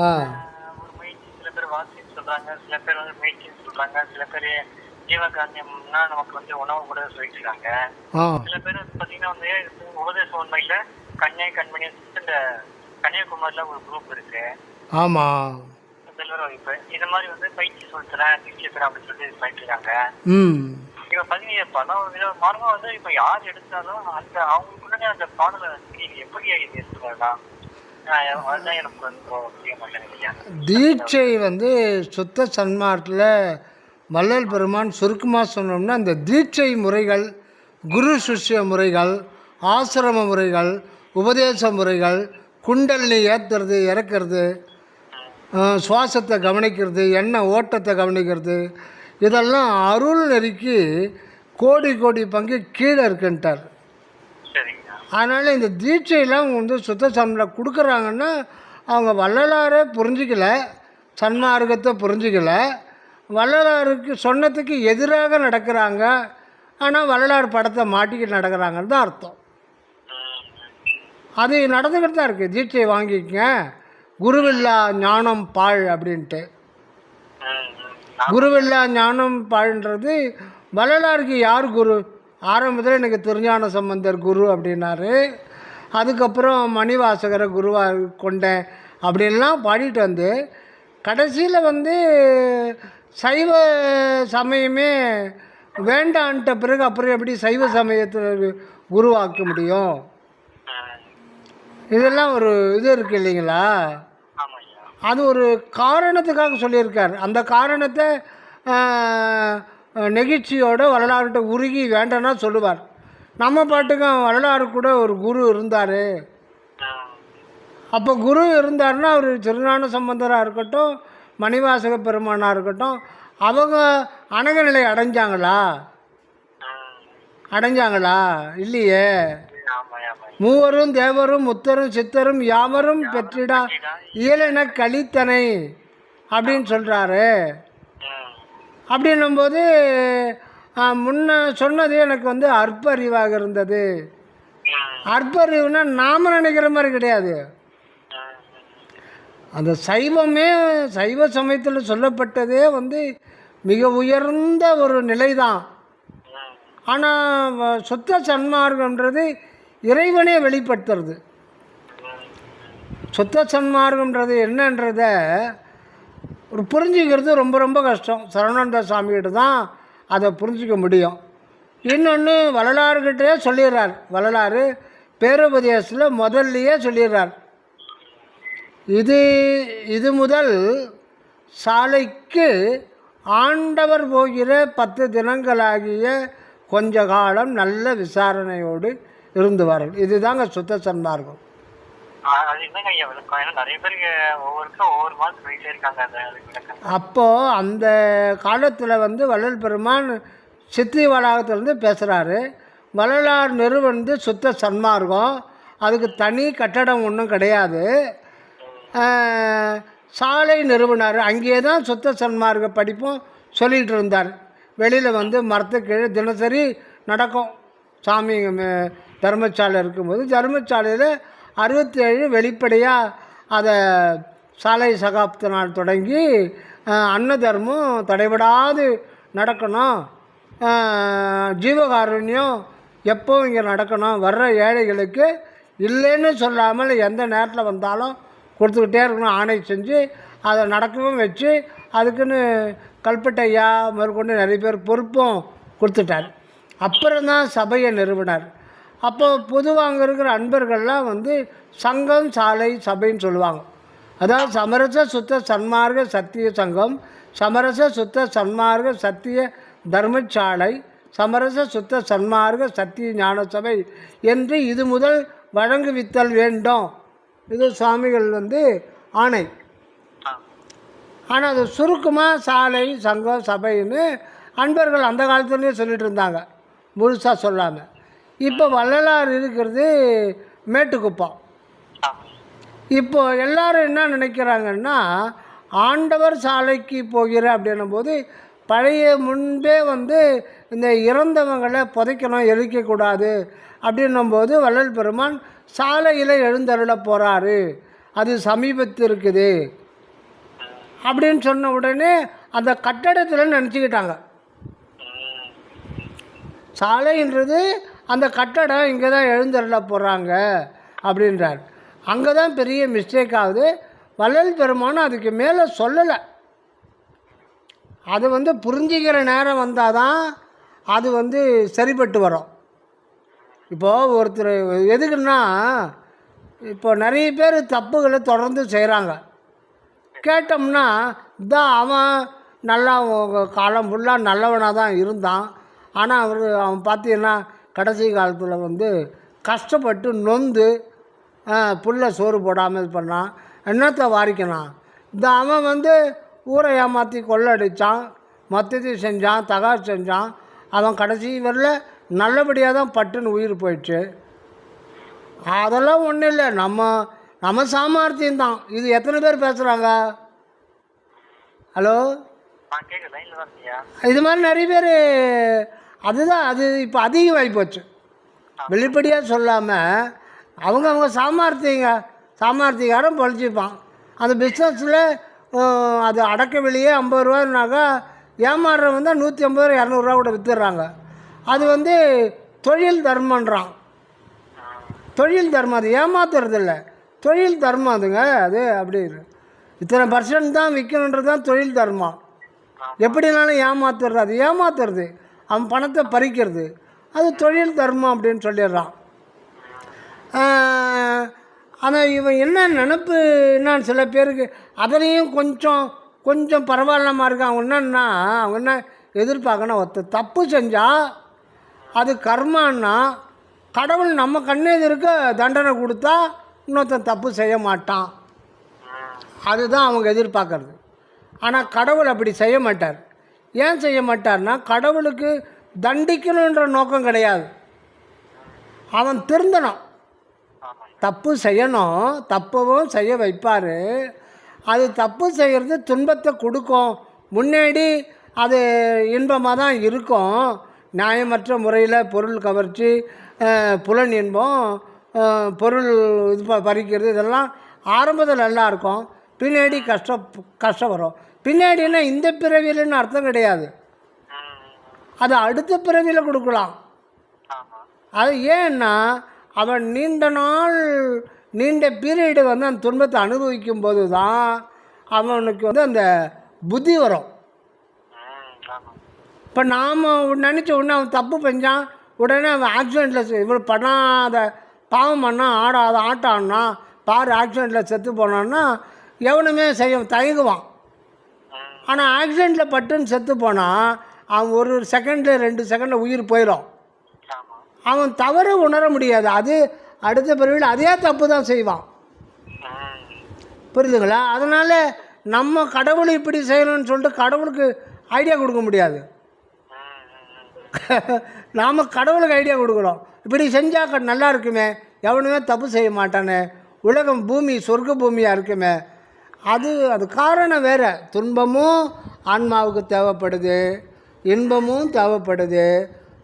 ஆ ஒரு முயற்சி. சில பேர் வாசின்னு சொல்றாங்க, சில பேர் வந்து முயற்சின்னு சொல்றாங்க, சில பேர் ஜீவகாரண்யம்னா நமக்கு வந்து உணவு கூட சொல்லிட்டுருக்காங்க. ஆ சில பேர் வந்து பார்த்தீங்கன்னா வந்து உபதேச உண்மையில் கன்னியா கண்மணி இந்த கன்னியாகுமரியில் ஒரு குரூப் இருக்கு. ஆமாம். செல்வர் வகுப்பு இது மாதிரி வந்து பயிற்சி சொல்லித்தரேன் தீட்சை தரேன் அப்படின்னு சொல்லிட்டு பண்ணிட்டு இருக்காங்க. ம் இப்போ பார்த்தீங்கன்னா பல வித மார்க்கம் வந்து இப்போ யார் எடுத்தாலும் அந்த அவங்களுக்குள்ளே அந்த பாடலை எப்படி இது எடுத்துக்கலாம், அதுதான் எனக்கு வந்து புரிய மாட்டேங்குது. தீட்சை வந்து சுத்த சன்மார்க்கில் வள்ளல் பெருமான் சுருக்கமாக சொன்னோம்னா இந்த தீட்சை முறைகள், குரு சிஷ்ய முறைகள், ஆசிரம முறைகள், உபதேச முறைகள், குண்டலினி ஏற்றுறது இறக்கிறது, சுவாசத்தை கவனிக்கிறது, எண்ணெய் ஓட்டத்தை கவனிக்கிறது, இதெல்லாம் அருள் நெறிக்கு கோடி கோடி பங்கு கீழே இருக்குன்ட்டார். அதனால் இந்த தீட்சையெல்லாம் வந்து சுத்த சன்மார்க்கில் கொடுக்குறாங்கன்னா அவங்க வள்ளலாரே புரிஞ்சிக்கல, சன்மார்க்கத்தை புரிஞ்சிக்கல, வள்ளலாருக்கு சொன்னதுக்கு எதிராக நடக்கிறாங்க. ஆனால் வள்ளலார் படத்தை மாட்டிக்கிட்டு நடக்கிறாங்கன்னு தான் அர்த்தம். அது நடந்துக்கிட்டு தான் இருக்குது. தீட்சை வாங்கிக்கங்க, குருவில்லா ஞானம் பாழ் அப்படின்ட்டு. குருவில்லா ஞானம் பாழ்ன்றது வள்ளலாருக்கு யார் குரு? ஆரம்பத்தில் எனக்கு திருஞான சம்பந்தர் குரு அப்படின்னாரு. அதுக்கப்புறம் மணிவாசகரை குருவாக கொண்டேன் அப்படின்லாம் பாடிட்டு வந்து கடைசியில் வந்து சைவ சமயமே வேண்டான்ட்ட பிறகு அப்புறம் எப்படி சைவ சமயத்தில் உருவாக்க முடியும்? இதெல்லாம் ஒரு இது இருக்குது இல்லைங்களா? அது ஒரு காரணத்துக்காக சொல்லியிருக்கார். அந்த காரணத்தை நெகிழ்ச்சியோட வரலாறுகிட்ட உருகி வேண்டான்னா சொல்லுவார். நம்ம பாட்டுக்கும் வரலாறு கூட ஒரு குரு இருந்தார். அப்போ குரு இருந்தாருன்னா அவர் திருஞான சம்பந்தராக இருக்கட்டும், மணிவாசக பெருமானாக இருக்கட்டும், அவங்க அணகுநிலை அடைஞ்சாங்களா? இல்லையே. மூவரும் தேவரும் முத்தரும் சித்தரும் யாவரும் பெற்றிடா இயலென கலித்தனை அப்படின்னு சொல்கிறாரு. அப்படின்னும்போது முன்ன சொன்னது எனக்கு வந்து அற்ப அறிவாக இருந்தது. அற்ப அறிவுனா நாம் நினைக்கிற மாதிரி கிடையாது. அந்த சைவமே சைவ சமயத்தில் சொல்லப்பட்டதே வந்து மிக உயர்ந்த ஒரு நிலை தான். ஆனால் சுத்த சன்மார்க்கம்ன்றது இறைவனே வெளிப்படுத்துறது. சுத்த சன்மார்க்கம்ன்றது என்னன்றத ஒரு புரிஞ்சிக்கிறது ரொம்ப ரொம்ப கஷ்டம். சரவணானந்த சாமிகிட்ட தான் அதை புரிஞ்சிக்க முடியும். இன்னொன்று வள்ளலார்கிட்டே சொல்லிடுறார். வள்ளலார் பேருபதேசத்தில் முதல்லையே சொல்லிடுறார், இது முதல் சாலைக்கு ஆண்டவர் போகிற 10 தினங்களாகிய கொஞ்ச காலம் நல்ல விசாரணையோடு இருந்து வார்கள். இதுதாங்க சுத்த சன்மார்க்கம். அப்போது அந்த காலத்தில் வந்து வள்ளல் பெருமான் சித்தி வளாகத்திலேருந்து பேசுகிறாரு. வள்ளலார் நிறுவனது சுத்த சன்மார்க்கம். அதுக்கு தனி கட்டடம் ஒன்றும் கிடையாது. சாலை நிறுவனார். அங்கேயே தான் சுத்த சன்மார்க்க படிப்பும் சொல்லிகிட்டு இருந்தார். வெளியில் வந்து மரத்துக்கு தினசரி நடக்கும். சாமி தர்மசாலை இருக்கும்போது தர்மசாலையில் 67 வெளிப்படையாக அதை சாலை சகாப்த நாள் தொடங்கி அன்ன தர்மம் தடைபடாது நடக்கணும், ஜீவகாருண்யம் எப்போவும் இங்கே நடக்கணும், வர்ற ஏழைகளுக்கு இல்லைன்னு சொல்லாமல் எந்த நேரத்தில் வந்தாலும் கொடுத்துக்கிட்டே இருக்கணும் ஆணை செஞ்சு அதை நடக்கவும் வச்சு அதுக்குன்னு கல்பட்டையா மேற்கொண்டு நிறைய பேர் பொறுப்பும் கொடுத்துட்டார். அப்புறம்தான் சபையை நிறுவினார். அப்போ பொதுவாக அங்கே இருக்கிற அன்பர்கள்லாம் வந்து சங்கம் சாலை சபைன்னு சொல்லுவாங்க. அதாவது சமரச சுத்த சன்மார்க்க சத்திய சங்கம், சமரச சுத்த சன்மார்க்க சத்திய தர்மசாலை, சமரச சுத்த சன்மார்க்க சத்திய ஞான சபை என்று இது முதல் வழங்குவித்தல் வேண்டும். இது சுவாமிகள் வந்து ஆணை. ஆனால் அது சுருக்கமாக சாலை சங்கம் சபைன்னு அன்பர்கள் அந்த காலத்துலேயே சொல்லிகிட்டு இருந்தாங்க, முழுசாக சொல்லாமல். இப்போ வள்ளலார் இருக்கிறது மேட்டுக்குப்பம். இப்போ எல்லோரும் என்ன நினைக்கிறாங்கன்னா, ஆண்டவர் சாலைக்கு போகிற அப்படின்னும் போது பழைய முன்பே வந்து இந்த இறந்தவங்களை புதைக்கணும், எரிக்கக்கூடாது அப்படின்னும்போது வள்ளல் பெருமான் சாலையில் எழுந்தருள போகிறாரு. அது சமீபத்து இருக்குது அப்படின்னு சொன்ன உடனே அந்த கட்டடத்தில் நினச்சிக்கிட்டாங்க. சாலைன்றது அந்த கட்டடம் இங்கே தான் எழுந்தருள போகிறாங்க அப்படின்றார். அங்கே தான் பெரிய மிஸ்டேக் ஆகுது. வள்ளல் பெருமானும் அதுக்கு மேலே சொல்லலை. அது புரிஞ்சிக்கிற நேரம் வந்தால் தான் அது சரிப்பட்டு வரும். இப்போது ஒருத்தர் எதுக்குன்னா, இப்போ நிறைய பேர் தப்புகளை தொடர்ந்து செய்கிறாங்க. கேட்டோம்னா தான் அவன் நல்லா காலம் நல்லவனாக தான் இருந்தான். ஆனால் அவன் பார்த்தீங்கன்னா கடைசி காலத்தில் கஷ்டப்பட்டு நொந்து புள்ள சோறு போடாமல் இது பண்ணான். என்னத்தை வாரிக்கணும்? அவன் ஊரை ஏமாற்றி கொள்ளடித்தான், மொத்தத்தையும் செஞ்சான், தகாசு செஞ்சான். அவன் கடைசி வரல நல்லபடியாக தான் பட்டுன்னு உயிர் போயிடுச்சு. அதெல்லாம் ஒன்றும் இல்லை, நம்ம சாமர்த்தியம்தான். இது எத்தனை பேர் பேசுகிறாங்க? ஹலோ, இது மாதிரி நிறைய பேர். அதுதான் அது இப்போ அதிகமாகி போச்சு. வெளிப்படையாக சொல்லாமல் அவங்க சாமர்த்தியக்காரன் பொழைச்சிப்பான். அந்த பிஸ்னஸில் அது அடக்க விலையே 50 ரூபான்னாக்கா ஏமாறுறவன் தான் 150 200 கூட விற்றுடுறாங்க. அது தொழில் தர்மன்றான். தொழில் தர்மம், அது ஏமாத்துறது இல்லை, தொழில் தர்மம் அதுங்க. அது அப்படி இத்தனை % தான் விற்கணுன்றது தான் தொழில் தர்மம். எப்படினாலும் ஏமாத்துறது, அது ஏமாத்துறது, அவன் பணத்தை பறிக்கிறது, அது தொழில் தர்மம் அப்படின்னு சொல்லிடுறான். ஆனால் இவன் என்ன நினப்பு என்னான்னு சில பேருக்கு அதுலேயும் கொஞ்சம் பரவாயில்லாமல் இருக்கான். அவங்க என்னன்னா, அவங்க என்ன எதிர்பார்க்கணும், ஒருத்தர் தப்பு செஞ்சால் அது கர்மான்னா கடவுள் நம்ம கண்ணெதிர்க்க தண்டனை கொடுத்தா இன்னொருத்தன் தப்பு செய்ய மாட்டான். அதுதான் அவங்க எதிர்பார்க்கறது. ஆனால் கடவுள் அப்படி செய்ய மாட்டார். ஏன் செய்ய மாட்டார்னா, கடவுளுக்கு தண்டிக்கணுன்ற நோக்கம் கிடையாது. அவன் திருந்தணும், தப்பு செய்யணும், தப்பவும் செய்ய வைப்பார். அது தப்பு செய்கிறது துன்பத்தை கொடுக்கும், முன்னாடி அது இன்பமாக தான் இருக்கும். நியாயமற்ற முறையில் பொருள் கவர்ச்சி, புலன் இன்பம், பொருள் இது பறிக்கிறது, இதெல்லாம் ஆரம்பத்தில் நல்லா இருக்கும், பின்னாடி கஷ்டம் வரும். பின்னாடின்னா இந்த பிறவியில்னு அர்த்தம் கிடையாது, அது அடுத்த பிறவியில் கொடுக்கலாம். அது ஏன்னா அவன் நீண்ட பீரியடு அந்த துன்பத்தை அனுபவிக்கும் போது தான் அவனுக்கு அந்த புத்தி வரும். இப்போ நாம் நினச்ச உடனே அவன் தப்பு செஞ்சான், உடனே அவன் ஆக்சிடெண்ட்டில் இவ்வளோ பண்ணாத பாவம் பண்ணான், ஆடாத ஆட்டான்னா பாரு ஆக்சிடெண்ட்டில் செத்து போனான்னா எவனுமே செய்ய தயங்குவான். ஆனால் ஆக்சிடெண்ட்டில் பட்டுன்னு செத்து போனால் அவன் 1 செகண்டில் 2 செகண்டில் உயிர் போயிடும். அவன் தவறு உணர முடியாது, அது அடுத்த பிறவியில் அதே தப்பு தான் செய்வான். புரியுதுங்களா? அதனால் நம்ம கடவுள் இப்படி செய்யணும்னு சொல்லிட்டு கடவுளுக்கு ஐடியா கொடுக்க முடியாது. நாம் கடவுளுக்கு ஐடியா கொடுக்குறோம், இப்படி செஞ்சால் நல்லா இருக்குமே, எவனுமே தப்பு செய்ய மாட்டானே, உலகம் பூமி சொர்க்க பூமியாக இருக்குமே. அது காரணம் வேறு. துன்பமும் ஆன்மாவுக்கு தேவைப்படுது, இன்பமும் தேவைப்படுது.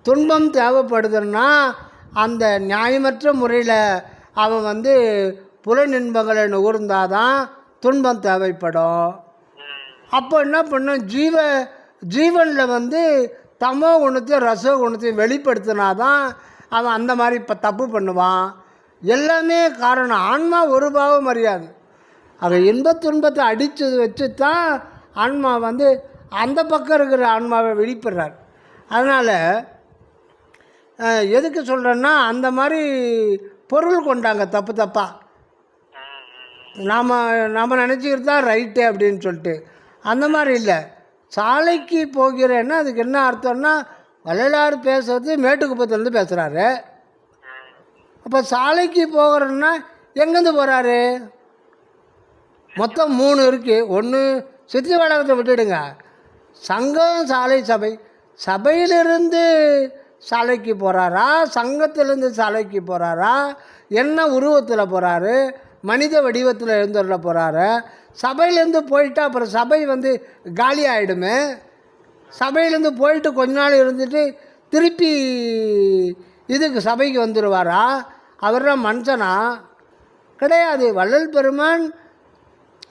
துன்பம் தேவைப்படுதுன்னா அந்த நியாயமற்ற முறையில் அவன் புலன் இன்பங்களை நுகர்ந்தாதான் துன்பம் தேவைப்படும். அப்போ என்ன பண்ணும், ஜீவனில் தமோ குணத்தையும் ரசோ குணத்தையும் வெளிப்படுத்தினாதான் அவன் அந்த மாதிரி இப்போ தப்பு பண்ணுவான். எல்லாமே காரணம் ஆன்மா ஒரு பாவம் அறியாது. அதை இன்ப துன்பத்தை அடித்து வச்சு தான் ஆன்மா அந்த பக்கம் இருக்கிற ஆன்மாவை வெளிப்படுறார். அதனால் எதுக்கு சொல்கிறேன்னா, அந்த மாதிரி பொருள் கொண்டாங்க தப்பாக. நாம் நினச்சிக்கிறது தான் ரைட்டு அப்படின்னு சொல்லிட்டு, அந்த மாதிரி இல்லை. சாலைக்கு போகிறேன்னா அதுக்கு என்ன அர்த்தம்னா, வள்ளலார் பேசுறது மேட்டுக்குப்பத்துலேருந்து பேசுகிறாரு. அப்போ சாலைக்கு போகிறேன்னா எங்கேருந்து போகிறாரு? மொத்தம் 3 இருக்குது. ஒன்று சித்தி வழக்கத்தை விட்டுடுங்க, சங்கம் சாலை சபை. சபையிலிருந்து சாலைக்கு போகிறாரா, சங்கத்திலேருந்து சாலைக்கு போகிறாரா, என்ன உருவத்தில் போகிறாரு, மனித வடிவத்தில் எழுந்துள்ள போகிறாரு. சபையிலேருந்து போயிட்டா அப்புறம் சபை காலி ஆகிடுமே. சபையிலேருந்து போயிட்டு கொஞ்ச நாள் இருந்துட்டு திருப்பி இதுக்கு சபைக்கு வந்துடுவாரா? அவர்தான் மனுஷனா? கிடையாது. வள்ளல் பெருமான்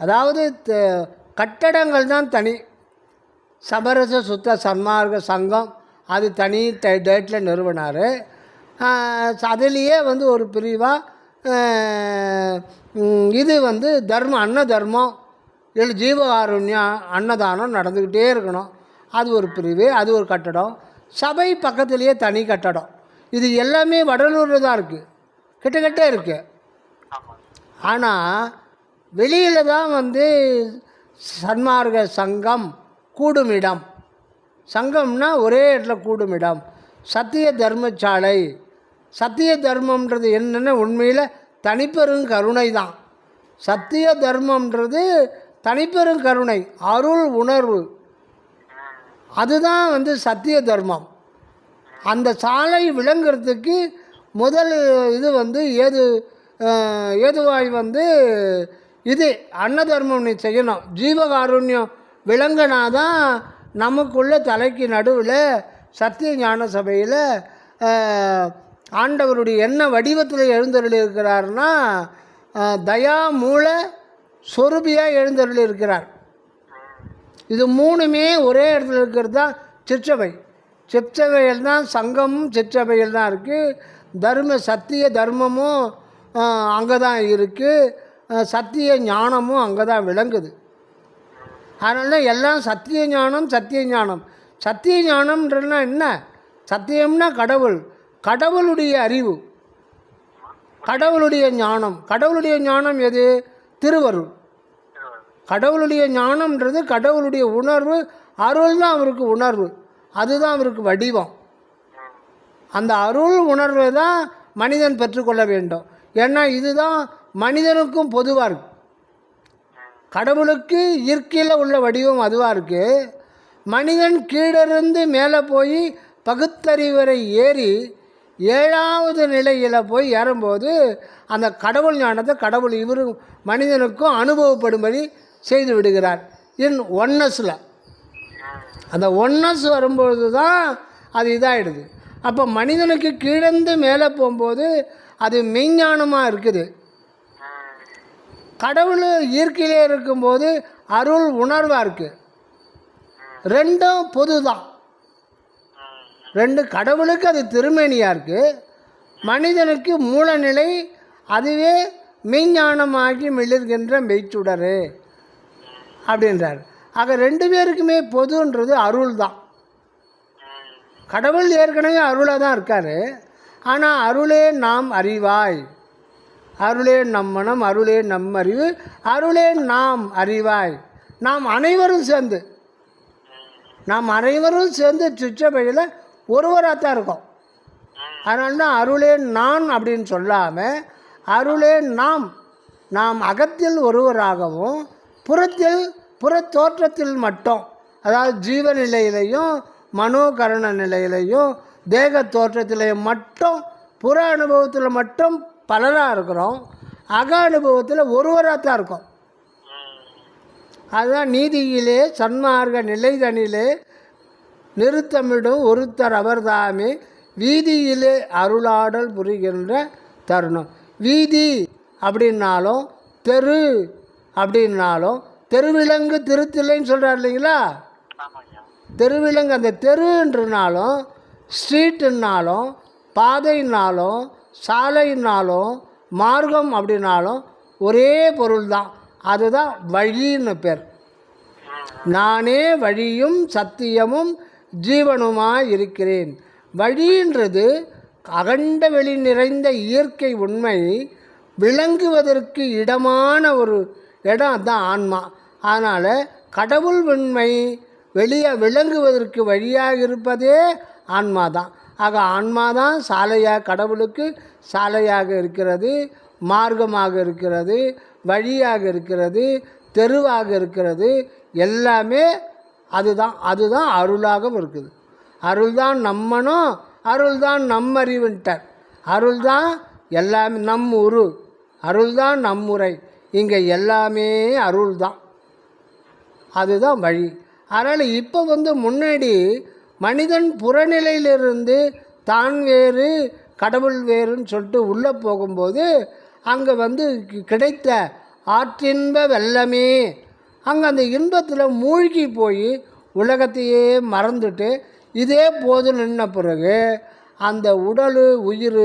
அதாவது கட்டடங்கள் தான் தனி. சமரச சுத்த சன்மார்க்க சங்கம் அது தனி டேட்டில் நிறுவனார். அதுலேயே வந்து ஒரு பிரிவாக இது வந்து தர்மம், அன்ன தர்மம், இல்லை ஜீவகாருண்யம், அன்னதானம் நடந்துக்கிட்டே இருக்கணும். அது ஒரு பிரிவு, அது ஒரு கட்டடம். சபை பக்கத்துலேயே தனி கட்டடம். இது எல்லாமே வடலூரில் தான் இருக்குது, கிட்டக்கிட்ட இருக்குது. ஆனால் வெளியில் தான் வந்து சன்மார்க்க சங்கம் கூடுமிடம். சங்கம்னா ஒரே இடத்துல கூடுமிடம். சத்திய தர்மசாலை. சத்திய தர்மம்ன்றது என்னென்ன உண்மையில் தனிப்பெரும் கருணை தான். சத்திய தர்மம்ன்றது தனிப்பெரும் கருணை, அருள் உணர்வு, அதுதான் வந்து சத்திய தர்மம். அந்த சாலை விளங்குறதுக்கு முதல் இது வந்து ஏதுவாய் வந்து இது அன்னதர்மம் நீ செய்யணும். ஜீவகாருண்யம் விளங்கினாதான் நமக்குள்ள தலைக்கு நடுவில் சத்திய ஞான சபையில் ஆண்டவருடைய என்ன வடிவத்தில் எழுந்தருளி இருக்கிறார்னா தயா மூல சொரூபியாக எழுந்தருளி இருக்கிறார். இது மூணுமே ஒரே இடத்துல இருக்கிறது தான் சிற்றபை. சிற்றபையில் தான் சங்கமும் சிற்றபையில் தான் இருக்குது. சத்திய தர்மமும் அங்கே தான் இருக்குது. சத்திய ஞானமும் அங்கே தான் விளங்குது. அதனால எல்லாம் சத்திய ஞானம், சத்திய ஞானம். சத்திய ஞானம்ன்றதுனா என்ன? சத்தியம்னா கடவுள், கடவுளுடைய அறிவு, கடவுளுடைய ஞானம். கடவுளுடைய ஞானம் எது? திருவருள். கடவுளுடைய ஞானம்ன்றது கடவுளுடைய உணர்வு, அருள் தான் அவருக்கு உணர்வு, அதுதான் அவருக்கு வடிவம். அந்த அருள் உணர்வை தான் மனிதன் பெற்றுக்கொள்ள வேண்டும். ஏன்னா இதுதான் மனிதனுக்கும் பொதுவாக இருக்குது. கடவுளுக்கு இயற்கையில் உள்ள வடிவம் அதுவாக இருக்குது. மனிதன் கீழிருந்து மேலே போய் பகுத்தறிவரை ஏறி 7வது நிலையில் போய் ஏறும்போது அந்த கடவுள் ஞானத்தை கடவுள் இவரு மனிதனுக்கும் அனுபவப்படும்படி செய்து விடுகிறார். ஒன்னஸில் அந்த ஒன்னஸ் வரும்பொழுது தான் அது இதாகிடுது. அப்போ மனிதனுக்கு கீழந்து மேலே போகும்போது அது மெய்ஞானமாக இருக்குது. கடவுள் இயற்கையிலே இருக்கும்போது அருள் உணர்வாக இருக்குது. ரெண்டும் பொது தான். ரெண்டு கடவுளுக்கு அது திருமேனியாக இருக்குது, மனிதனுக்கு மூலநிலை அதுவே மெய்ஞானமாகி மிளிர்கின்ற மெய்ச்சுடரு அப்படின்றார். ஆக ரெண்டு பேருக்குமே பொதுன்றது அருள் தான். கடவுள் ஏற்கனவே அருளாக தான் இருக்கார். ஆனால் அருளே நாம் அறிவாய், அருளே நம் மனம், அருளே நம் அறிவு, அருளே நாம் அறிவாய். நாம் அனைவரும் சேர்ந்து சிற்றபையில் ஒருவராகத்தான் இருக்கோம். அதனால தான் அருளே நான் அப்படின்னு சொல்லாமல் அருளே நாம். நாம் அகத்தில் ஒருவராகவும் புற தோற்றத்தில் மட்டும், அதாவது ஜீவ நிலையிலையும் மனோகரண நிலையிலையும் தேக தோற்றத்திலையும் மட்டும், புற அனுபவத்தில் மட்டும் பலராக இருக்கிறோம், அக அனுபவத்தில் ஒருவராக தான் இருக்கோம். அதுதான் நீதியிலே சன்மார்க்க நிலைதனிலே நிறுத்தமிடும் ஒருத்தர் அவர்தாமே வீதியிலே அருளாடல் புரிகின்ற தருணம். வீதி அப்படின்னாலும் தெரு அப்படின்னாலும் தெருவிலங்கு திருத்தில்லைன்னு சொல்கிறார் இல்லைங்களா? தெருவிலங்கு அந்த தெருன்றனாலும் ஸ்ட்ரீட்டுன்னாலும் பாதைன்னாலும் சாலைன்னாலும் மார்க்கம் அப்படின்னாலும் ஒரே பொருள் தான். அதுதான் வழின்னு பேர். நானே வழியும் சத்தியமும் ஜீவனுமாய் இருக்கிறேன். வழின்றது அகண்ட வெளி நிறைந்த இயற்கை உண்மை விளங்குவதற்கு இடமான ஒரு இடம் தான் ஆன்மா. அதனால் கடவுள் உண்மை விளங்குவதற்கு வழியாக இருப்பதே ஆன்மா தான். ஆக ஆன்மா தான் சாலையாக, கடவுளுக்கு சாலையாக இருக்கிறது, மார்க்கமாக இருக்கிறது, வழியாக இருக்கிறது, தெருவாக இருக்கிறது, எல்லாமே அதுதான் அருளாகவும் இருக்குது. அருள் தான் நம்மனும், அருள் தான் நம்மறிவுன்ட்டார். அருள் தான் எல்லாமே நம் உரு, அருள் தான் நம்முறை. இங்கே எல்லாமே அருள் தான், அதுதான் வழி. அதனால் இப்போ முன்னாடி மனிதன் புறநிலையிலிருந்து தான் வேறு கடவுள் வேறுன்னு சொல்லிட்டு உள்ளே போகும்போது அங்கே கிடைத்த ஆற்றின்ப வெள்ளமே அங்கே அந்த இன்பத்தில் மூழ்கி போய் உலகத்தையே மறந்துட்டு இதே போதும் நின்ன பிறகு அந்த உடல் உயிர்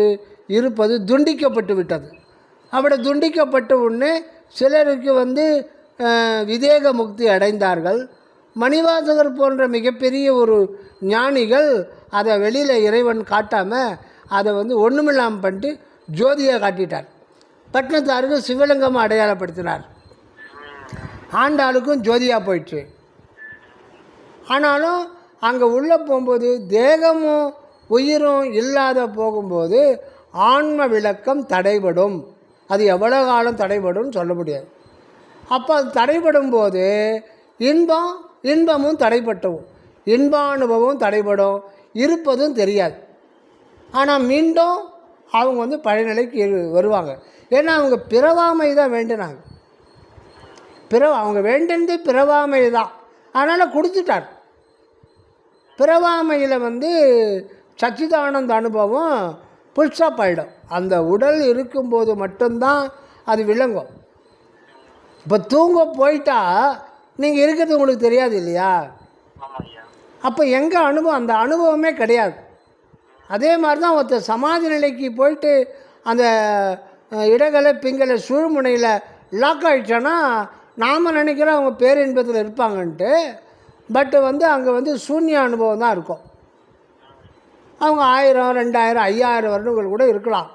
இருப்பது துண்டிக்கப்பட்டு விட்டது. அப்படி துண்டிக்கப்பட்ட உடனே சிலருக்கு விதேக முக்தி அடைந்தார்கள். மணிவாசகர் போன்ற மிகப்பெரிய ஒரு ஞானிகள் அதை வெளியில் இறைவன் காட்டாமல் அதை ஒன்றுமில்லாமல் பண்ணிட்டு ஜோதியை காட்டிட்டார். பட்டினத்தாருக்கு சிவலிங்கமாக அடையாளப்படுத்தினார். ஆண்டாளுக்கும் ஜோதியாக போயிடுச்சு. ஆனாலும் அங்கே உள்ளே போகும்போது தேகமும் உயிரும் இல்லாத போகும்போது ஆன்ம விளக்கம் தடைபடும். அது எவ்வளோ காலம் தடைபடும் சொல்ல முடியாது. அப்போ அது தடைபடும் போது இன்பமும் தடைப்பட்டும், இன்பானுபவம் தடைபடும், இருப்பதும் தெரியாது. ஆனால் மீண்டும் அவங்க பழைய வருவாங்க. ஏன்னா அவங்க பிறவாமை தான் வேண்டினாங்க. அவங்க வேண்டினது பிறவாமை தான். அதனால் கொடுத்துட்டார். பிறவாமையில் சச்சிதானந்த அனுபவம் புல்ஸ்டாப் ஆகிடும். அந்த உடல் இருக்கும்போது மட்டும்தான் அது விளங்கும். இப்போ தூங்க போயிட்டா நீங்கள் இருக்கிறது உங்களுக்கு தெரியாது இல்லையா? அப்போ எங்கே அனுபவம், அந்த அனுபவமே கிடையாது. அதே மாதிரி தான் ஒருத்தர் சமாதி நிலைக்கு போயிட்டு அந்த இடகலை பிங்கலை சூழ்முனையில் லாக் ஆகிடுச்சோன்னா நாம் நினைக்கிறோம் அவங்க பேரின்பத்தில் இருப்பாங்கன்ட்டு. பட்டு அங்கே சூன்ய அனுபவம் தான் இருக்கும். அவங்க 1000, 2000, 5000 வருடங்கள் கூட இருக்கலாம்.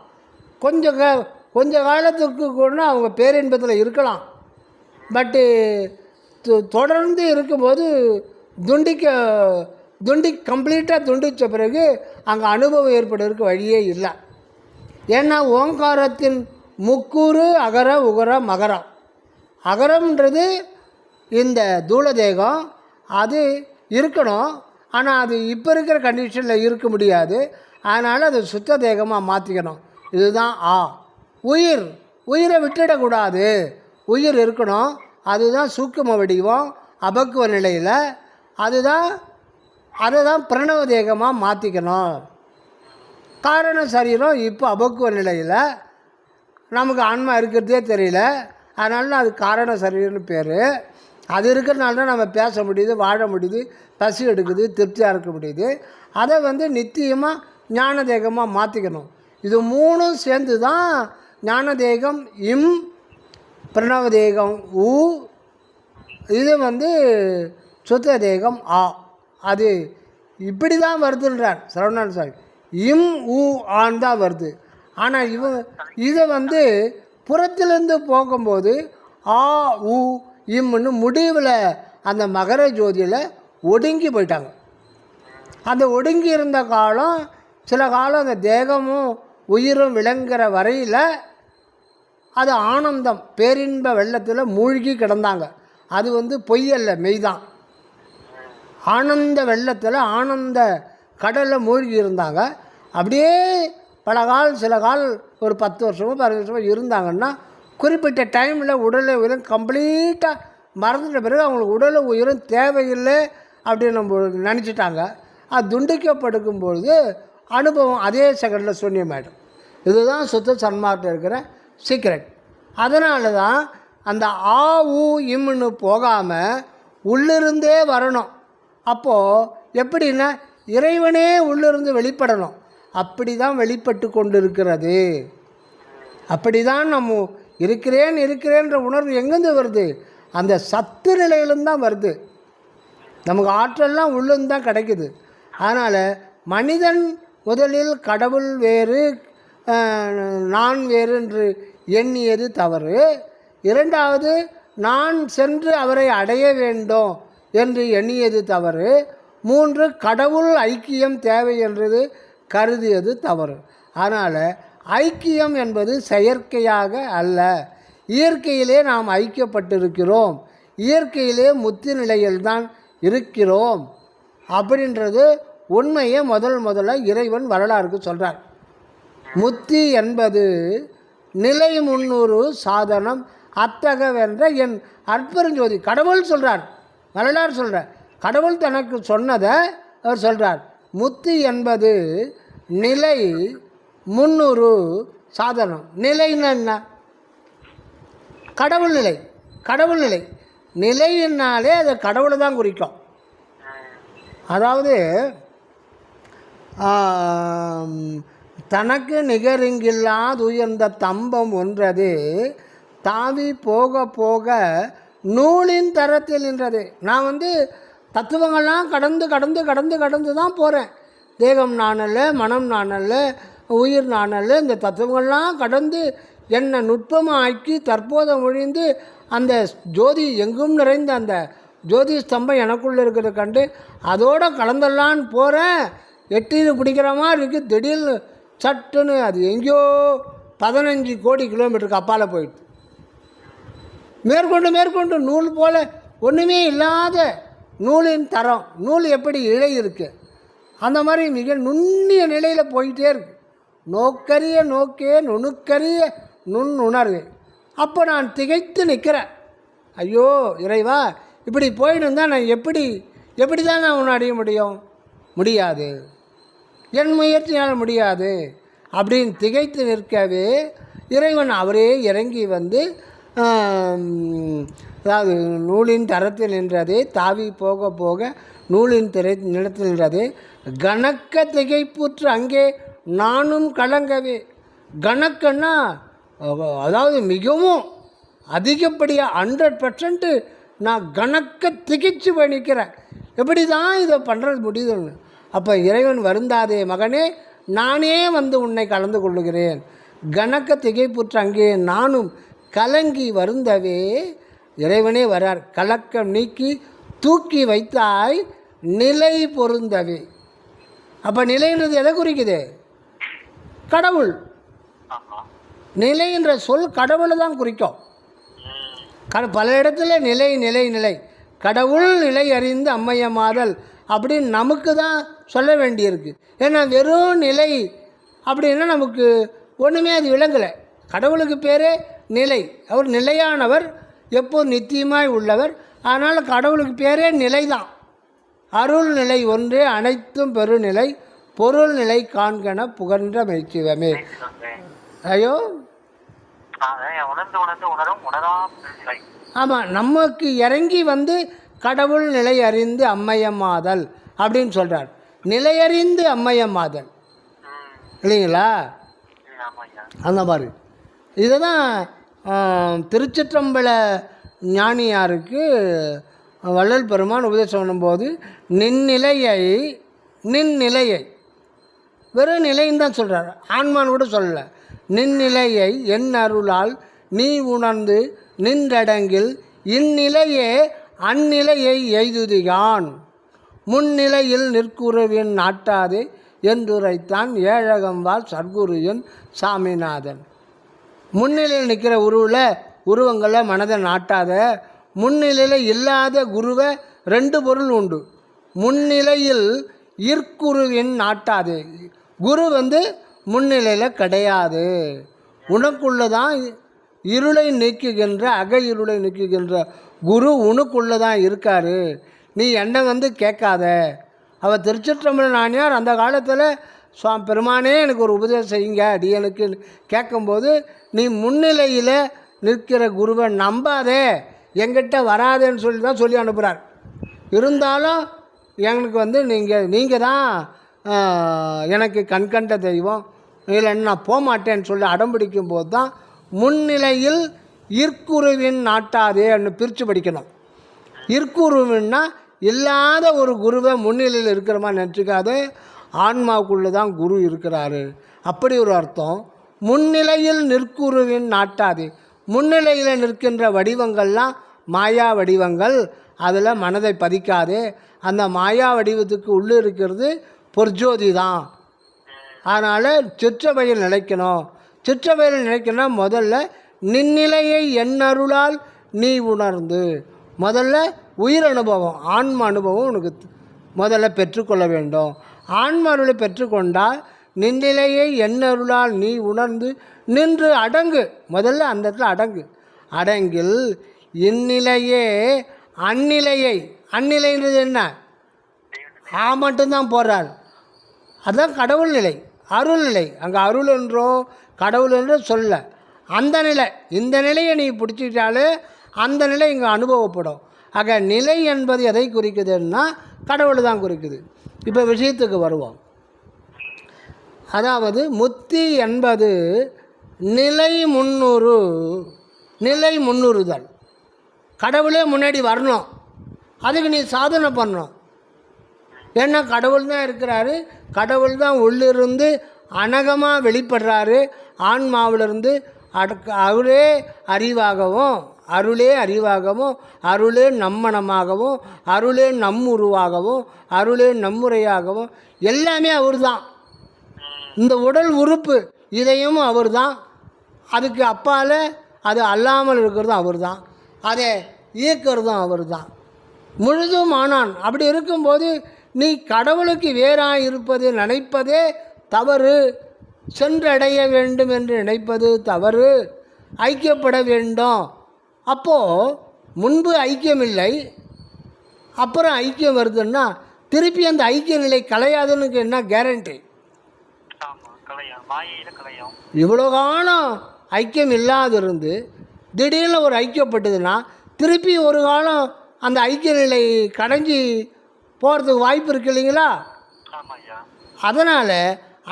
கொஞ்ச காலத்துக்கு கூட அவங்க பேரின்பத்தில் இருக்கலாம். பட்டு தொடர்ந்து இருக்கும்போது கம்ப்ளீட்டாக துண்டித்த பிறகு அங்கே அனுபவம் ஏற்படுறதுக்கு வழியே இல்லை. ஏன்னா ஓங்காரத்தின் முக்கூறு அகர உகர மகரம். அகரம்ன்றது இந்த தூளதேகம், அது இருக்கணும். ஆனால் அது இப்போ இருக்கிற கண்டிஷனில் இருக்க முடியாது. அதனால் அது சுத்த தேகமாக மாற்றிக்கணும். இதுதான் உயிரை விட்டுடக்கூடாது. உயிர் இருக்கணும். அதுதான் சூக்கும வடிவம் அபக்குவ நிலையில். அதை தான் பிரணவ தேகமாக மாற்றிக்கணும். காரண சரீரம் இப்போ அபக்குவ நிலையில் நமக்கு ஆன்மா இருக்கிறதே தெரியல. அதனால அது காரண சரீரம்னு பேர். அது இருக்கிறனால தான் நம்ம பேச முடியுது, வாழ முடியுது, பசி எடுக்குது, திருப்தியாக இருக்க முடியுது. அதை நித்தியமாக ஞான தேகமாக மாற்றிக்கணும். இது மூணும் சேர்ந்து தான் ஞான தேகம் பிரணவ தேகம் இது சுத்த தேகம் அது இப்படி தான் வருதுன்றார் சரவணன் சாமி. ஆன் தான் வருது. ஆனால் இதை புறத்திலேருந்து போகும்போது இம்முன்னு முடிவில் அந்த மகர ஜோதியில் ஒடுங்கி போயிட்டாங்க. அந்த ஒடுங்கி இருந்த காலம் சில காலம் அந்த தேகமும் உயிரும் விளங்குகிற வரையில் அது ஆனந்தம் பேரின்ப வெள்ளத்தில் மூழ்கி கிடந்தாங்க. அது பொய்யல்ல, மெய்தான். ஆனந்த வெள்ளத்தில் ஆனந்த கடலில் மூழ்கி இருந்தாங்க. அப்படியே சில கால் ஒரு 10 வருஷமோ 15 வருஷமோ இருந்தாங்கன்னா குறிப்பிட்ட டைமில் உடலை உயிரும் கம்ப்ளீட்டாக மறந்துட்ட பிறகு அவங்களுக்கு உடலும் உயிரும் தேவையில்லை அப்படின்னு நம்ம நினச்சிட்டாங்க. அது துண்டிக்கப்படுக்கும்பொழுது அனுபவம் அதே செகண்டில் சூன்யமாயிடும். இதுதான் சுத்த சன்மார்க்கில் இருக்கிற சீக்ரெட். அதனால தான் அந்த இம்முன்னு போகாமல் உள்ளிருந்தே வரணும். அப்போது எப்படின்னா இறைவனே உள்ளிருந்து வெளிப்படணும். அப்படி தான் வெளிப்பட்டு கொண்டு இருக்கிறது. அப்படி தான் நம்ம இருக்கிறேன்ற உணர்வு எங்கேருந்து வருது? அந்த சத்து நிலையிலும் தான் வருது. நமக்கு ஆற்றல்லாம் உள்ளுந்து தான் கிடைக்குது. அதனால் மனிதன் முதலில் கடவுள் வேறு நான் வேறு என்று எண்ணியது தவறு. இரண்டாவது நான் சென்று அவரை அடைய வேண்டும் என்று எண்ணியது தவறு. 3 கடவுள் ஐக்கியம் தேவை என்றது கருதியது தவறு. அதனால் ஐக்கியம் என்பது செயற்கையாக அல்ல, இயற்கையிலே நாம் ஐக்கியப்பட்டிருக்கிறோம், இயற்கையிலே முத்தி நிலையில்தான் இருக்கிறோம் அப்படின்றது உண்மையை முதல்ல இறைவன் வரலாறுக்கு சொல்கிறார். முத்தி என்பது நிலை 300 சாதனம் அத்தகவென்ற என் அற்பெருஞ்சோதி கடவுள் சொல்கிறார். வரலாறு சொல்கிறார். கடவுள் தனக்கு சொன்னதை அவர் சொல்கிறார். முத்தி என்பது நிலை 300 சாதனம். நிலைன்னு என்ன? கடவுள் நிலை. நிலையினாலே அது கடவுளை தான் குறிக்கும். அதாவது தனக்கு நிகரிங்கில்லாது உயர்ந்த தம்பம் ஒன்றது தாவி போக போக நூலின் தரத்தில் நின்றது. நான் தத்துவங்கள்லாம் கடந்து கடந்து கடந்து கடந்து தான் போகிறேன். தேகம் நானல்ல, மனம் நானல்ல, உயிர் நானல்ல, இந்த தத்துவங்கள்லாம் கடந்து என்னை நுட்பமாக ஆக்கி தற்போதை ஒழிந்து அந்த ஜோதி எங்கும் நிறைந்த அந்த ஜோதி ஸ்தம்பம் எனக்குள்ளே இருக்கிறத கண்டு அதோடு கலந்தெல்லான்னு போகிறேன். எட்டின்னு பிடிக்கிற மாதிரி இருக்குது. திடீர்னு சட்டுன்னு அது எங்கேயோ 15 கோடி கிலோமீட்டருக்கு அப்பால் போயிடுது. மேற்கொண்டு மேற்கொண்டு நூல் போல் ஒன்றுமே இல்லாத நூலின் தரம். நூல் எப்படி இழை இருக்குது அந்த மாதிரி மிக நுண்ணிய நிலையில் போயிட்டே இருக்குது. நோக்கரிய நோக்கே நுணுக்கரிய நுண்ணுணர்வு. அப்போ நான் திகைத்து நிற்கிறேன். ஐயோ இறைவா, இப்படி போயிட்டு இருந்தால் நான் எப்படி தான் நான் உன்னை அடைய முடியாது, என் முயற்சியால் முடியாது அப்படின்னு திகைத்து நிற்கவே இறைவன் அவரே இறங்கி அதாவது நூலின் தரத்தில் நின்றதே தாவி போக போக நூலின் நிலத்தில் நின்றதே கணக்க திகைப்புற்று அங்கே நானும் கலங்கவே. கணக்கன்னா அதாவது மிகவும் அதிகப்படியாக 100% நான் கணக்க திகைச்சு போய் நிற்கிறேன். எப்படி தான் இதை பண்ணுறது முடியுதுன்னு. அப்போ இறைவன் வருந்தாதே மகனே, நானே உன்னை கலந்து கொள்ளுகிறேன். கணக்க திகைப்புற்று அங்கே நானும் கலங்கி வருந்தவே இறைவனே வரார். கலக்கம் நீக்கி தூக்கி வைத்தாய் நிலை பொருந்தவே. அப்போ நிலைன்றது எதை குறிக்குது? கடவுள். நிலை என்ற சொல் கடவுளை தான் குறிக்கும். பல இடத்துல நிலை நிலை நிலை கடவுள் நிலை அறிந்து அம்மையமாதல் அப்படின்னு நமக்கு தான் சொல்ல வேண்டியிருக்கு. ஏன்னா வெறும் நிலை அப்படின்னா நமக்கு ஒன்றுமே அது விளங்கலை. கடவுளுக்கு பேரே நிலை. அவர் நிலையானவர், எப்போ நித்தியமாய் உள்ளவர். அதனால் கடவுளுக்கு பேரே நிலை தான். அருள் நிலை ஒன்றே அனைத்தும் பெருநிலை பொருள் நிலை காண்கன புகன்ற மெய்ச்சிவமே. ஐயோ ஆமாம், நமக்கு இறங்கி கடவுள் நிலை அறிந்து அம்மையமாதல் அப்படின்னு சொல்கிறார். நிலையறிந்து அம்மையமாதல் இல்லைங்களா? அந்த மாதிரி இதை தான் திருச்சிற்றம்பல ஞானியாருக்கு வள்ளல் பெருமான் உபதேசம் பண்ணும்போது நின்னிலையை வெறும் நிலைன்னு தான் சொல்கிறார். ஆன்மான்னு கூட சொல்லலை. நின்னிலையை என் அருளால் நீ உணர்ந்து நின்றடங்கில் இந்நிலையே அந்நிலையை எய்துதியான் முன்னிலையில் நிற்குருவின் நாட்டாதே என்றுரைத்தான் ஏழகம்பால் சர்க்குருவின் சாமிநாதன். முன்னிலையில் நிற்கிற உருவங்களில் மனதை நாட்டாத. முன்னிலையில் இல்லாத குருவை 2 பொருள் உண்டு. முன்னிலையில் இற்குருவின் நாட்டாதே. குரு முன்னிலையில் கிடையாது. உனக்குள்ளே தான் இருளை நீக்குகின்ற இருளை நீக்குகின்ற குரு உனக்குள்ளே தான் இருக்கார். நீ என்னை கேட்காத. அவர் திருச்சிற்றம்பல நாயனார் அந்த காலத்தில் பெருமானே எனக்கு ஒரு உபதேசம் செய்யுங்க அடியனுக்கு கேட்கும்போது, நீ முன்னிலையில் நிற்கிற குருவை நம்பாதே, எங்கிட்ட வராதேன்னு சொல்லி அனுப்புகிறார். இருந்தாலும் எனக்கு நீங்கள் தான் எனக்கு கண்கண்ட தெய்வம், இல்லைன்னு நான் போக மாட்டேன்னு சொல்லி அடம்பிடிக்கும் போது தான் முன்னிலையில் இற்குருவின் நாட்டாதேன்னு பிரித்து படிக்கணும். இற்குருவின்னா இல்லாத ஒரு குருவை முன்னிலையில் இருக்கிற மாதிரி நினச்சிக்காது. ஆன்மாவுக்குள்ளே தான் குரு இருக்கிறாரு, அப்படி ஒரு அர்த்தம். முன்னிலையில் நிற்குருவின் நாட்டாதே. முன்னிலையில் நிற்கின்ற வடிவங்கள்லாம் மாயா வடிவங்கள், அதில் மனதை பதிக்காதே. அந்த மாயா வடிவத்துக்கு உள்ளே இருக்கிறது பொற்ஜோதி தான். அதனால் சிற்றவையில் நிலைக்கணும். சிற்றவையில் நிலைக்கணும் முதல்ல நின்னிலையை எண்ணருளால் நீ உணர்ந்து, முதல்ல உயிர் அனுபவம் ஆன்ம அனுபவம் உனக்கு முதல்ல பெற்றுக்கொள்ள வேண்டும். ஆன்ம அருளை பெற்றுக்கொண்டால் நின்னிலையை எண்ணருளால் நீ உணர்ந்து நின்று அடங்கு. முதல்ல அந்த இடத்துல அடங்கு. அடங்கில் இந்நிலையே அந்நிலையை. அந்நிலைன்றது என்ன? மட்டும்தான் போகிறார். அதுதான் கடவுள் நிலை, அருள் நிலை. அங்கே அருள் என்றோ கடவுள் என்றோ சொல்ல அந்த நிலை. இந்த நிலையை நீ பிடிச்சிக்கிட்டாலே அந்த நிலை இங்கே அனுபவப்படும். ஆக நிலை என்பது எதை குறிக்குதுன்னா கடவுள் தான் குறிக்குது. இப்போ விஷயத்துக்கு வருவோம். அதாவது முத்தி என்பது நிலை முன்னுறுதல். கடவுளே முன்னாடி வரணும், அதுக்கு நீ சாதனை பண்ணணும். ஏன்னா கடவுள் தான் இருக்கிறாரு, கடவுள் தான் உள்ளிருந்து அனகமாக வெளிப்படுறாரு. ஆன்மாவிலிருந்து அவரே அறிவாகவும் அருளே நம்மனமாகவும் அருளே நம்முருவாகவும் அருளே நம்முறையாகவும் எல்லாமே அவர் தான். இந்த உடல் உறுப்பு இதையும் அவர் தான், அதுக்கு அப்பால் அது அல்லாமல் இருக்கிறதும் அவர் தான், அதை இயக்கிறதும் அவர் தான், முழுதும் ஆனான். அப்படி இருக்கும்போது நீ கடவுளுக்கு வேறாக இருப்பது நினைப்பதே தவறு. சென்றடைய வேண்டும் என்று நினைப்பது தவறு. ஐக்கியப்பட வேண்டும். அப்போது முன்பு ஐக்கியமில்லை, அப்புறம் ஐக்கியம் வருதுன்னா திருப்பி அந்த ஐக்கிய நிலை கலையாதுன்னு என்ன கேரண்டி? இவ்வளோ காலம் ஐக்கியம் இல்லாதிருந்து திடீர்னு ஒரு ஐக்கியப்பட்டதுன்னா திருப்பி ஒரு காலம் அந்த ஐக்கிய நிலை கடைஞ்சி போகிறதுக்கு வாய்ப்பு இருக்கு இல்லைங்களா? அதனால்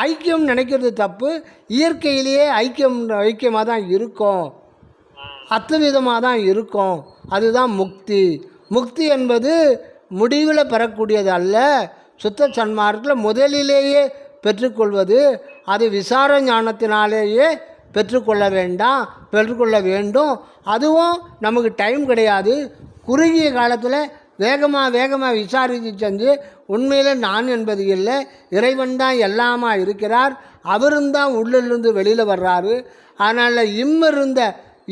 ஐக்கியம் நினைக்கிறது தப்பு. இயற்கையிலேயே ஐக்கியமாக தான் இருக்கும், அத்துவிதமாக தான் இருக்கும். அதுதான் முக்தி. முக்தி என்பது முடிவில் பெறக்கூடியது அல்ல, சுத்த சன்மார்க்கத்தில் முதலிலேயே பெற்றுக்கொள்வது. அது விசார ஞானத்தினாலேயே பெற்றுக்கொள்ள வேண்டும். அதுவும் நமக்கு டைம் கிடையாது. குறுகிய காலத்தில் வேகமாக விசாரித்து செஞ்சு உண்மையில் நான் என்பது இல்லை, இறைவன் தான் எல்லாமா இருக்கிறார், அவரும் தான் உள்ளிருந்து வெளியில் வர்றாரு. அதனால்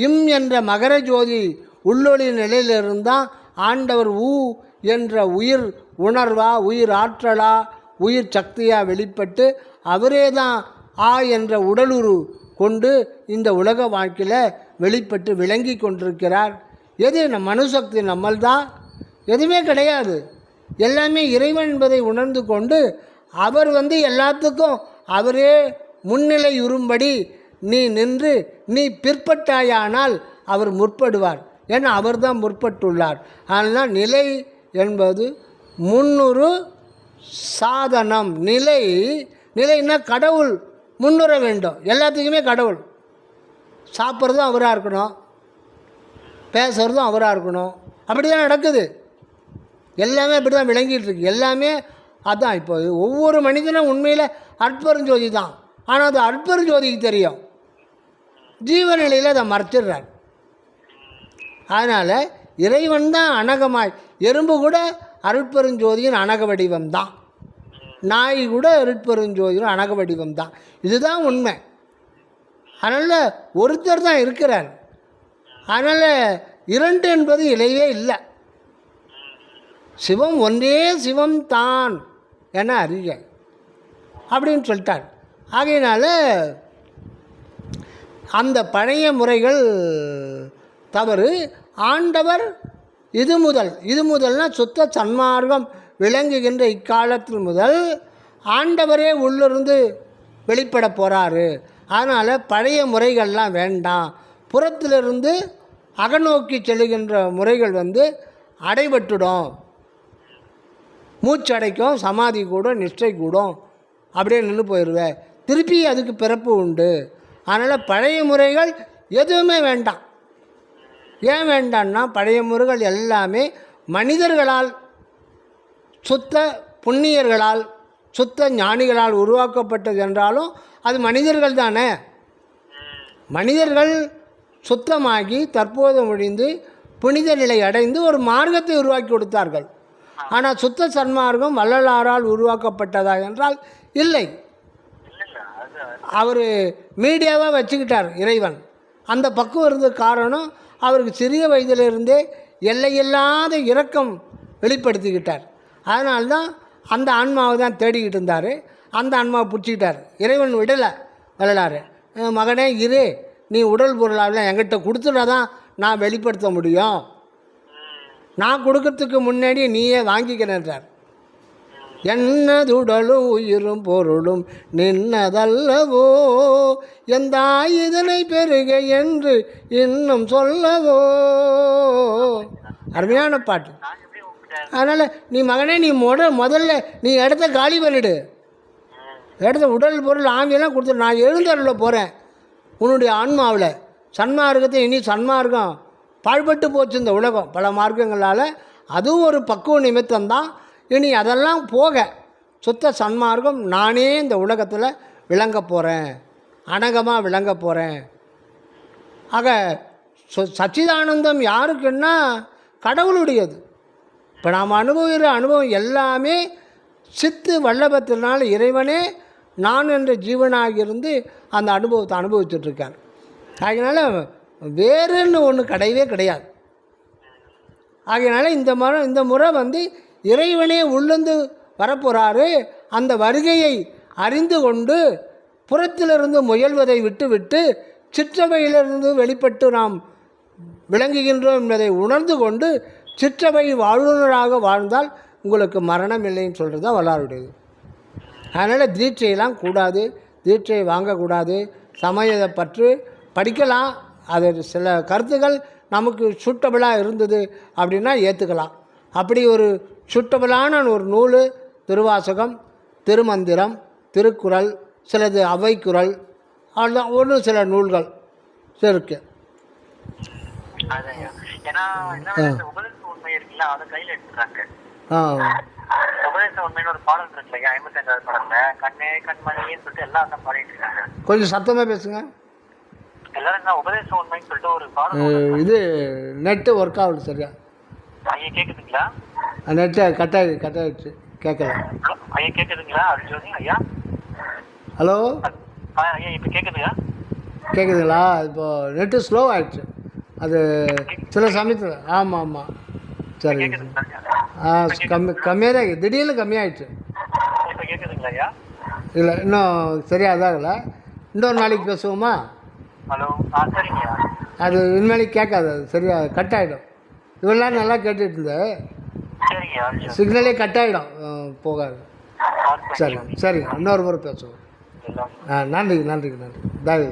இம் என்ற மகர ஜோதி உள்ளொளி நிலையிலிருந்தான் ஆண்டவர் என்ற உயிர் உணர்வா, உயிர் ஆற்றலா, உயிர் சக்தியாக வெளிப்பட்டு அவரே தான் என்ற உடலுரு கொண்டு இந்த உலக வாழ்க்கையில் வெளிப்பட்டு விளங்கி கொண்டிருக்கிறார். எது மனுசக்தி நம்மள்தான், எதுவுமே கிடையாது, எல்லாமே இறைவன் என்பதை உணர்ந்து கொண்டு அவர் எல்லாத்துக்கும் அவரே முன்னிலையுறும்படி நீ நின்று நீ பிற்பட்டாயானால் அவர் முற்படுவார். ஏன்னா அவர் தான் முற்பட்டுள்ளார். அதனால் நிலை என்பது முன்னுறு சாதனம். நிலைன்னா கடவுள் முன்னுற வேண்டும். எல்லாத்துக்குமே கடவுள். சாப்பிட்றதும் அவராக இருக்கணும், பேசுகிறதும் அவராக இருக்கணும். அப்படி தான் நடக்குது. எல்லாமே அப்படி தான் விளங்கிட்டு இருக்கு. எல்லாமே அதுதான். இப்போ ஒவ்வொரு மனிதனும் உண்மையில் அற்பெருஞ்சோதி தான். ஆனால் அது அற்பெருஞ்சோதிக்கு தெரியும், ஜீவநிலையில் அதை மறைச்சிடுறார். அதனால் இறைவன் தான் அனகமாய். எறும்பு கூட அருட்பெருஞ்சோதியின் அனக வடிவம் தான், நாய் கூட அருட்பெருஞ்சோதியின் அனக வடிவம் தான். இதுதான் உண்மை. அதனால் ஒருத்தர் தான் இருக்கிறார். அதனால் இரண்டு என்பது இல்லவே இல்லை. சிவம் ஒன்றே சிவம் தான் என அறிக அப்படின்னு சொல்லிட்டார். ஆகையினால அந்த பழைய முறைகள் தவறு. ஆண்டவர் இது முதல்னா சுத்த சன்மார்க்கம் விளங்குகின்ற இக்காலத்தில் முதல் ஆண்டவரே உள்ளிருந்து வெளிப்பட போகிறாரு. அதனால் பழைய முறைகள்லாம் வேண்டாம். புறத்திலிருந்து அகநோக்கி செல்லுகின்ற முறைகள் அடைபட்டுடும், மூச்சடைக்கும், சமாதி கூடும், நிஷ்டை கூடும், அப்படியே நின்று போயிடுவேன். திருப்பி அதுக்கு பிறப்பு உண்டு. அதனால் பழைய முறைகள் எதுவுமே வேண்டாம். ஏன் வேண்டான்னா பழைய முறைகள் எல்லாமே மனிதர்களால், சுத்த புண்ணியர்களால், சுத்த ஞானிகளால் உருவாக்கப்பட்டது என்றாலும் அது மனிதர்கள் தானே. மனிதர்கள் சுத்தமாகி தற்போது முடிந்து புனித நிலை அடைந்து ஒரு மார்க்கத்தை உருவாக்கி கொடுத்தார்கள். ஆனால் சுத்த சன்மார்க்கம் வள்ளலாரால் உருவாக்கப்பட்டதா என்றால் இல்லை. அவர் மீடியாவாக வச்சுக்கிட்டார் இறைவன். அந்த பக்குவம் இருந்த காரணம் அவருக்கு சிறிய வயதிலிருந்தே எல்லையில்லாத இரக்கம் வெளிப்படுத்திக்கிட்டார். அதனால்தான் அந்த ஆன்மாவை தான் தேடிக்கிட்டு இருந்தார். அந்த ஆன்மாவை பிடிச்சிக்கிட்டார். இறைவன் விடலை வள்ளலார். மகனே இரு, நீ உடல் பொருளாக என்கிட்ட கொடுத்துட்டா தான் நான் வெளிப்படுத்த முடியும், நான் கொடுக்கறதுக்கு முன்னாடி நீயே வாங்கிக்கிறேன்றார். என்னதுடலும் உயிரும் பொருளும் நின்னதல்லவோ எந்தாய் இதனை பெருக என்று இன்னும் சொல்லவோ. அருமையான பாட்டு. நான் எப்படி உங்ககிட்ட அதனால் நீ மகனே நீ முதல்ல நீ இடத்த காலி பண்ணிவிடு. இடத்த உடல் பொருள் ஆவியெல்லாம் கொடுத்துரு. நான் எழுந்தருள போகிறேன் உன்னுடைய ஆன்மாவில். சன்மார்க்கத்தை இனி சன்மார்க்கம் பாழ்பட்டு போச்சு இந்த உலகம் பல மார்க்கங்களால். அதுவும் ஒரு பக்குவ நிமித்தம்தான். இனி அதெல்லாம் போக சுத்த சன்மார்க்கம் நானே இந்த உலகத்தில் விளங்க போகிறேன், அனகமாக விளங்க போகிறேன். ஆக சச்சிதானந்தம் யாருக்குன்னா கடவுளுடையது. இப்போ நாம் அனுபவிக்கிற அனுபவம் எல்லாமே சித்து வல்லபத்தினால் இறைவனே நான் என்ற ஜீவனாக இருந்து அந்த அனுபவத்தை அனுபவிச்சுட்ருக்கார். அதனால் வேறுன்னு ஒன்று கிடையவே கிடையாது. ஆகையினால இந்த முறை இறைவனே உள்ளந்து வரப்போகிறாரு. அந்த வருகையை அறிந்து கொண்டு புறத்திலிருந்து முயல்வதை விட்டு சிற்றவையிலிருந்து வெளிப்பட்டு நாம் விளங்குகின்றோம் என்பதை உணர்ந்து கொண்டு சிற்றவை வாழ்வுனராக வாழ்ந்தால் உங்களுக்கு மரணம் இல்லைன்னு சொல்கிறது தான் வல்லாருடையது. அதனால் தீட்சையெல்லாம் கூடாது, தீட்சையை வாங்கக்கூடாது. சமயத்தை பற்றி படிக்கலாம். அது சில கருத்துக்கள் நமக்கு சூட்டபிளாக இருந்தது அப்படின்னா ஏற்றுக்கலாம். அப்படி ஒரு சூட்டபிளான ஒரு நூல் திருவாசகம், திருமந்திரம், திருக்குறள், சிலது அவைக்குறள், அவ்வளோதான். ஒன்று சில நூல்கள் இருக்குது. ஏன்னா உபதேச உண்மை இருக்குல்ல, அதை கையில் எடுத்துறாங்க. உபதேச உண்மைன்னு ஒரு பாடல் இருக்கு இல்லையா, 55வது பாடல்ல கண்ணே கண்மணின்னு சொல்லிட்டு எல்லாம் தான் பாடிட்டு இருக்காங்க. கொஞ்சம் சத்தமாக பேசுங்க. எல்லாரும் உபதேச உண்மைன்னு சொல்லிட்டு ஒரு பாடல். இது நெட்டு ஒர்க் ஆகுது சரியா? ஐயா கேக்குதுங்களா? நெட்டு கட்டாயிடுச்சு கேட்கல. ஐயா கேக்குதுங்களா? அர்ஜுன் ஐயா ஹலோ ஐயா இப்போ கேக்குதுங்களா? கேட்குதுங்களா? இப்போ நெட்டு ஸ்லோ ஆகிடுச்சு அது சில சமயத்தில். ஆமாம் சரி. கம்மியாக தான் இருக்குது, திடீர்னு கம்மியாகிடுச்சு. இப்போ கேட்குதுங்களா ஐயா? இல்லை இன்னும் சரியாக இதாகலை. இன்னொரு நாளைக்கு பேசுவோமா? ஹலோ சரிங்க. அது இனிமேலைக்கு கேட்காது, அது சரியாக கட் ஆகிடும். இவ்வளோ நல்லா கேட்டுட்டு இருந்தேன், சிக்னலே கட் ஆகிடும், போகாது. சரி சரிங்க, இன்னொரு முறை பேசுவோம். நன்றி. தயவு